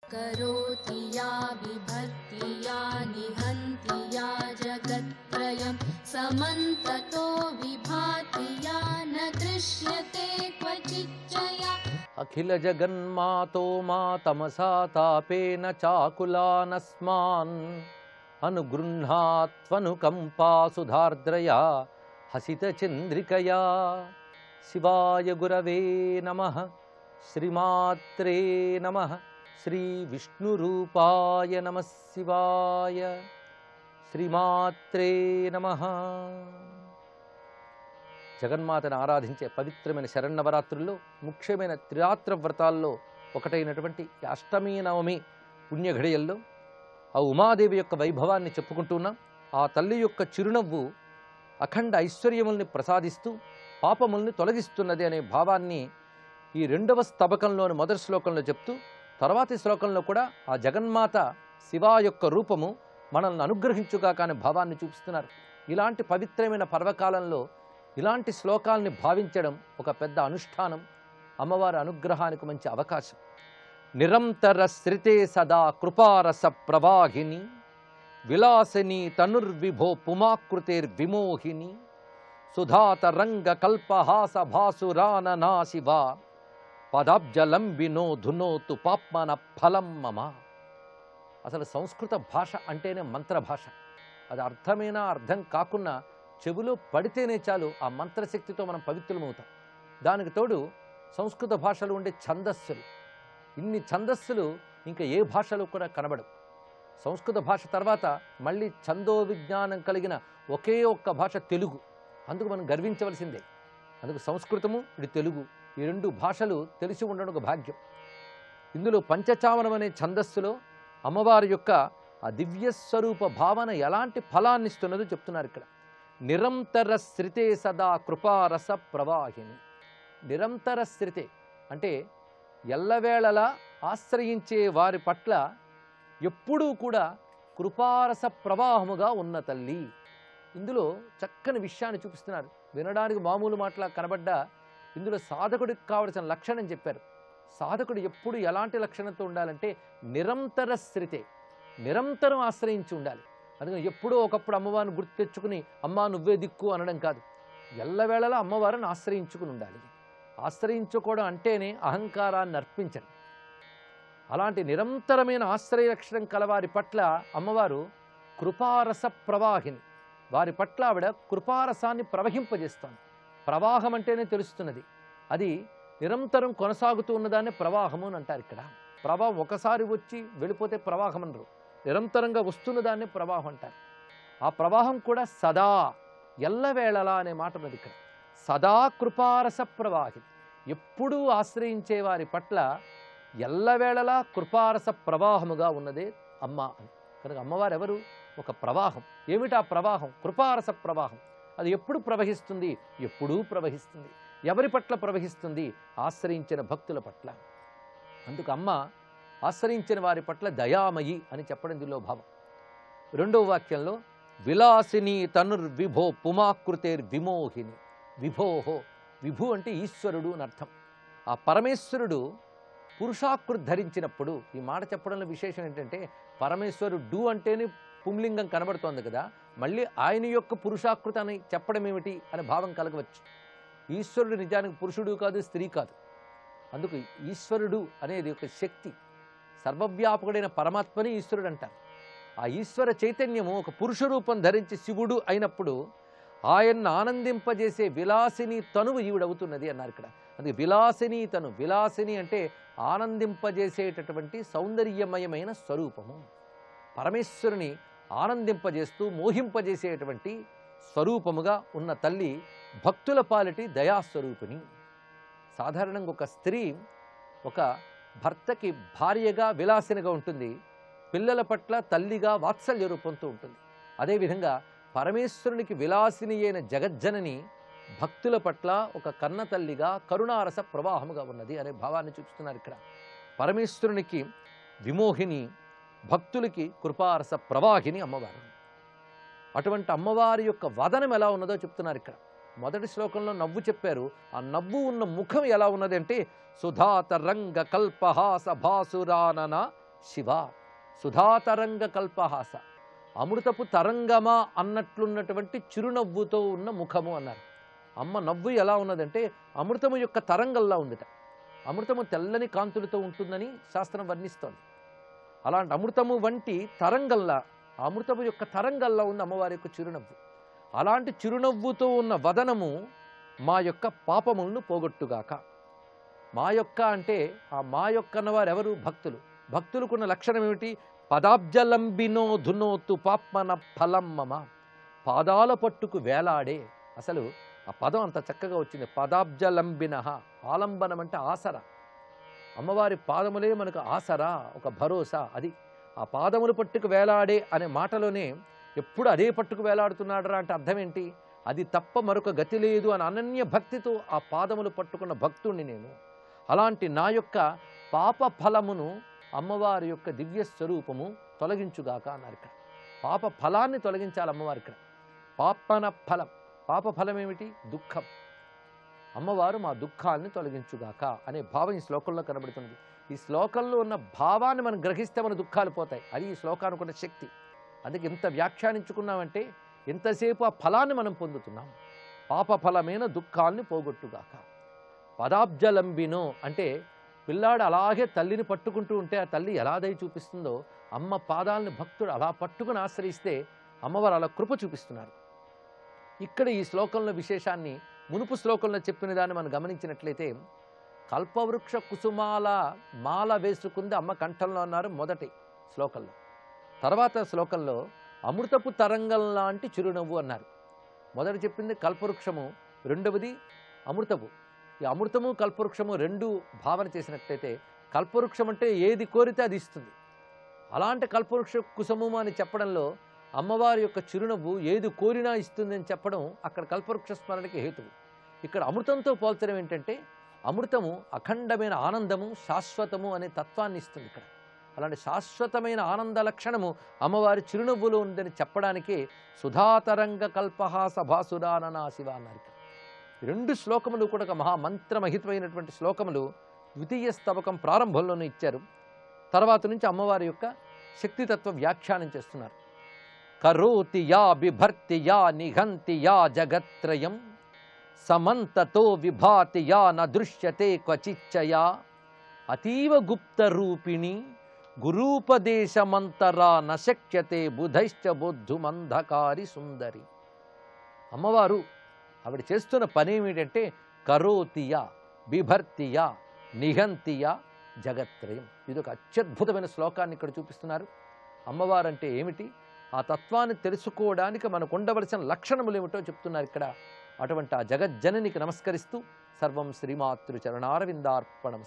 करोति या बिभर्ति या निहन्ति या जगत्त्रयं समन्ततो विभाति या न दृश्यते क्वचिच्च या अखिल जगन्मातो मा तमसा तापेन चाकुलानस्मान् अनुगृह्णात्वनुकम्पा सुधार्द्रया हसितचन्द्रिकया। शिवाय गुरवे नमः। श्रीमात्रे नमः। श्री विष्णुरूपाय नमः शिवाय। శ్రీమాత్రే నమః. జగన్మాతను ఆరాధించే పవిత్రమైన శరన్నవరాత్రుల్లో ముఖ్యమైన త్రిరాత్ర వ్రతాల్లో ఒకటైనటువంటి అష్టమి నవమి పుణ్యఘడియల్లో ఆ ఉమాదేవి యొక్క వైభవాన్ని చెప్పుకుంటున్నాం. ఆ తల్లి యొక్క చిరునవ్వు అఖండ ఐశ్వర్యముల్ని ప్రసాదిస్తూ పాపముల్ని తొలగిస్తున్నది అనే భావాన్ని ఈ రెండవ స్తబకంలోని మొదటి శ్లోకంలో చెప్తూ తర్వాతి శ్లోకంలో కూడా ఆ జగన్మాత శివ యొక్క రూపము మనల్ని అనుగ్రహించుగా కాని భావాన్ని చూపిస్తున్నారు. ఇలాంటి పవిత్రమైన పర్వకాలంలో ఇలాంటి శ్లోకాల్ని భావించడం ఒక పెద్ద అనుష్ఠానం, అమ్మవారి అనుగ్రహానికి మంచి అవకాశం. నిరంతర శ్రితే సదా కృపారస ప్రవాహిని విలాసిని తనుర్విభో పుమాకృతిర్విమోహిని సుధాత రంగ కల్పహాస భాసురాననా శివ పదాబ్జలంబినో ధునోతు పాప్మన ఫలం మమ. అసలు సంస్కృత భాష అంటేనే మంత్ర భాష. అది అర్థమైనా అర్థం కాకున్నా చెవిలో పడితేనే చాలు ఆ మంత్రశక్తితో మనం పవిత్రులమవుతాం. దానికి తోడు సంస్కృత భాషలో ఉండే ఛందస్సులు, ఇన్ని ఛందస్సులు ఇంకా ఏ భాషలో కూడా కనబడవు. సంస్కృత భాష తర్వాత మళ్ళీ ఛందో విజ్ఞానం కలిగిన ఒకే ఒక్క భాష తెలుగు. అందుకు మనం గర్వించవలసిందే. అందుకు సంస్కృతము ఇది తెలుగు, ఈ రెండు భాషలు తెలిసి ఉండడం ఒక భాగ్యం. ఇందులో పంచచావనం అనే ఛందస్సులో అమ్మవారి యొక్క ఆ దివ్యస్వరూప భావన ఎలాంటి ఫలాన్ని ఇస్తున్నదో చెప్తున్నారు ఇక్కడ. నిరంతర శ్రితే సదా కృపారస ప్రవాహిని. నిరంతర శ్రితే అంటే ఎల్లవేళలా ఆశ్రయించే వారి పట్ల ఎప్పుడూ కూడా కృపారస ప్రవాహముగా ఉన్న తల్లి. ఇందులో చక్కని విషయాన్ని చూపిస్తున్నారు. వినడానికి మామూలు మాటలా కనబడ్డా ఇందులో సాధకుడికి కావలసిన లక్షణం చెప్పారు. సాధకుడు ఎప్పుడు ఎలాంటి లక్షణంతో ఉండాలంటే నిరంతర శ్రితే, నిరంతరం ఆశ్రయించి ఉండాలి. అందుకని ఎప్పుడో ఒకప్పుడు అమ్మవారిని గుర్తు తెచ్చుకుని అమ్మా నువ్వే దిక్కు అనడం కాదు. ఎల్లవేళలా అమ్మవారిని ఆశ్రయించుకుని ఉండాలి. ఆశ్రయించుకోవడం అంటేనే అహంకారాన్ని అర్పించడం. అలాంటి నిరంతరమైన ఆశ్రయ లక్షణం కలవారి పట్ల అమ్మవారు కృపారస ప్రవాహిని. వారి పట్ల ఆవిడ కృపారసాన్ని ప్రవహింపజేస్తోంది. ప్రవాహం అంటేనే తెలుస్తున్నది, అది నిరంతరం కొనసాగుతూ ఉన్నదాన్ని ప్రవాహము అని అంటారు. ఇక్కడ ప్రవాహం ఒకసారి వచ్చి వెళ్ళిపోతే ప్రవాహం అనరు, నిరంతరంగా వస్తున్నదాన్ని ప్రవాహం అంటారు. ఆ ప్రవాహం కూడా సదా ఎల్లవేళలా అనే మాట ఉన్నది ఇక్కడ. సదా కృపారస ప్రవాహి, ఎప్పుడూ ఆశ్రయించే వారి పట్ల ఎల్లవేళలా కృపారస ప్రవాహముగా ఉన్నదే అమ్మ అని. కనుక అమ్మవారు ఎవరు? ఒక ప్రవాహం. ఏమిటా ప్రవాహం? కృపారస ప్రవాహం. అది ఎప్పుడు ప్రవహిస్తుంది? ఎప్పుడూ ప్రవహిస్తుంది. ఎవరి పట్ల ప్రవహిస్తుంది? ఆశ్రయించిన భక్తుల పట్ల. అందుకు అమ్మ ఆశ్రయించిన వారి పట్ల దయామయి అని చెప్పడం దీనిలో భావం. రెండవ వాక్యంలో విలాసిని తనుర్విభో పుమాకృతిర్విమోహిని. విభోహో, విభు అంటే ఈశ్వరుడు అని అర్థం. ఆ పరమేశ్వరుడు పురుషాకృతి ధరించినప్పుడు, ఈ మాట చెప్పడంలో విశేషం ఏంటంటే పరమేశ్వరుడు అంటేనే పుంలింగం కనబడుతోంది కదా, మళ్ళీ ఆయన యొక్క పురుషాకృతి అని చెప్పడం ఏమిటి అనే భావం కలగవచ్చు. ఈశ్వరుడు నిజానికి పురుషుడు కాదు, స్త్రీ కాదు. అందుకు ఈశ్వరుడు అనేది ఒక శక్తి, సర్వవ్యాపకుడైన పరమాత్మని ఈశ్వరుడు అంటారు. ఆ ఈశ్వర చైతన్యము ఒక పురుష రూపం ధరించి శివుడు అయినప్పుడు ఆయన్ని ఆనందింపజేసే విలాసిని తనువు ఈవిడవుతున్నది అన్నారు ఇక్కడ. అందుకే విలాసిని తను. విలాసిని అంటే ఆనందింపజేసేటటువంటి సౌందర్యమయమైన స్వరూపము. పరమేశ్వరుని ఆనందింపజేస్తూ మోహింపజేసేటువంటి స్వరూపముగా ఉన్న తల్లి భక్తుల పాలిటి దయాస్వరూపిణి. సాధారణంగా ఒక స్త్రీ ఒక భర్తకి భార్యగా విలాసినిగా ఉంటుంది, పిల్లల పట్ల తల్లిగా వాత్సల్య రూపంతో ఉంటుంది. అదేవిధంగా పరమేశ్వరునికి విలాసిని అయిన జగజ్జనని భక్తుల పట్ల ఒక కన్న తల్లిగా కరుణారస ప్రవాహముగా ఉన్నది అనే భావాన్ని చూపిస్తున్నారు ఇక్కడ. పరమేశ్వరునికి విమోహిని, భక్తులకి కృపారస ప్రవాహిని అమ్మవారు. అటువంటి అమ్మవారి యొక్క వదనం ఎలా ఉన్నదో చెప్తున్నారు ఇక్కడ. మొదటి శ్లోకంలో నవ్వు చెప్పారు. ఆ నవ్వు ఉన్న ముఖం ఎలా ఉన్నది అంటే సుధాత రంగ కల్పహాస భాసురానన శివ. సుధాతరంగ కల్పహాస, అమృతపు తరంగమా అన్నట్లున్నటువంటి చిరునవ్వుతో ఉన్న ముఖము అన్నారు. అమ్మ నవ్వు ఎలా ఉన్నదంటే అమృతము యొక్క తరంగంలా ఉందిట. అమృతము తెల్లని కాంతులతో ఉంటుందని శాస్త్రం వర్ణిస్తోంది. అలాంటి అమృతము వంటి తరంగంలా, అమృతము యొక్క తరంగంలా ఉంది అమ్మవారి యొక్క చిరునవ్వు. అలాంటి చిరునవ్వుతో ఉన్న వదనము మా యొక్క పాపములను పోగొట్టుగాక. మా యొక్క అంటే ఆ మా యొక్క అన్నవారు ఎవరు? భక్తులు. భక్తులకున్న లక్షణం ఏమిటి? పదాబ్జలంబినో ధునోతు పాప్మన ఫలం మమ. పాదాల పట్టుకు వేలాడే. అసలు ఆ పదం అంత చక్కగా వచ్చింది. పదాబ్జలంబిన. ఆలంబనం అంటే ఆసరా. అమ్మవారి పాదములే మనకు ఆసరా, ఒక భరోసా. అది ఆ పాదములు పట్టుకు వేలాడే అనే మాటలోనే ఎప్పుడు అదే పట్టుకు వేలాడుతున్నాడరా అంటే అర్థం ఏంటి? అది తప్ప మరొక గతి లేదు అని అనన్య భక్తితో ఆ పాదములు పట్టుకున్న భక్తుణ్ణి నేను. అలాంటి నా యొక్క పాప ఫలమును అమ్మవారి యొక్క దివ్య స్వరూపము తొలగించుగాక అన్నారు ఇక్కడ. పాప ఫలాన్ని తొలగించాలి అమ్మవారి ఇక్కడ. పాపన ఫలం. పాప ఫలం ఏమిటి? దుఃఖం. అమ్మవారు మా దుఃఖాన్ని తొలగించుగాక అనే భావం ఈ శ్లోకంలో కనబడుతున్నది. ఈ శ్లోకంలో ఉన్న భావాన్ని మనం గ్రహిస్తే మన దుఃఖాలు పోతాయి. అది ఈ శ్లోకానికి ఉన్న శక్తి. అందుకే ఎంత వ్యాఖ్యానించుకున్నామంటే ఎంతసేపు ఆ ఫలాన్ని మనం పొందుతున్నాం. పాప ఫలమైన దుఃఖాన్ని పోగొట్టుగాక. పదాబ్జలంబినో అంటే పిల్లాడు అలాగే తల్లిని పట్టుకుంటూ ఉంటే ఆ తల్లి ఎలా దయ చూపిస్తుందో అమ్మ పాదాలని భక్తుడు అలా పట్టుకుని ఆశ్రయిస్తే అమ్మవారు అలా కృప చూపిస్తున్నారు. ఇక్కడ ఈ శ్లోకంలో విశేషాన్ని మునుపు శ్లోకంలో చెప్పిన దాన్ని మనం గమనించినట్లయితే కల్పవృక్ష కుసుమాల మాల వేసుకుంది అమ్మ కంఠంలో అన్నారు మొదటి శ్లోకంలో. తర్వాత శ్లోకంలో అమృతపు తరంగం లాంటి చిరునవ్వు అన్నారు. మొదటి చెప్పింది కల్పవృక్షము, రెండవది అమృతపు. ఈ అమృతము కల్పవృక్షము రెండు భావన చేసినట్లయితే కల్పవృక్షం అంటే ఏది కోరితే అది ఇస్తుంది. అలాంటి కల్పవృక్ష కుసుమము అని చెప్పడంలో అమ్మవారి యొక్క చిరునవ్వు ఏది కోరినా ఇస్తుందని చెప్పడం అక్కడ కల్పవృక్ష స్మరణకి హేతువు. ఇక్కడ అమృతంతో పోల్చడం ఏంటంటే అమృతము అఖండమైన ఆనందము, శాశ్వతము అనే తత్వాన్ని ఇస్తుంది ఇక్కడ. అలాంటి శాశ్వతమైన ఆనంద లక్షణము అమ్మవారి చిరునవ్వులో ఉందని చెప్పడానికి సుధాతరంగ కల్పహాస భాసురాననా శివ అన్నారు. రెండు శ్లోకములు కూడా ఒక మహామంత్రమహితమైనటువంటి శ్లోకములు ద్వితీయ స్తవకం ప్రారంభంలోనే ఇచ్చారు. తర్వాత నుంచి అమ్మవారి యొక్క శక్తితత్వ వ్యాఖ్యానం చేస్తున్నారు. కరోతి యా బిభర్తి యా నిఘంతి యా జగత్రయం సమంతతో విభాతి యా న దృశ్యతే క్వచిచ్చయా అతీవ గుప్త రూపిణి గురూపదేశమంతరా నశక్యతే బుధైశ్చ బుద్ధుమంధకారి సుందరి. అమ్మవారు ఆవిడ చేస్తున్న పని ఏమిటంటే కరోతియా బిభర్తియా నిఘంతియా జగత్రయం. ఇది ఒక అత్యద్భుతమైన శ్లోకాన్ని ఇక్కడ చూపిస్తున్నారు. అమ్మవారంటే ఏమిటి, ఆ తత్వాన్ని తెలుసుకోవడానికి మనకు ఉండవలసిన లక్షణములు ఏమిటో చెప్తున్నారు ఇక్కడ. అటువంటి ఆ జగజ్జననికి నమస్కరిస్తూ సర్వం శ్రీమాతృ చరణారవిందార్పణం.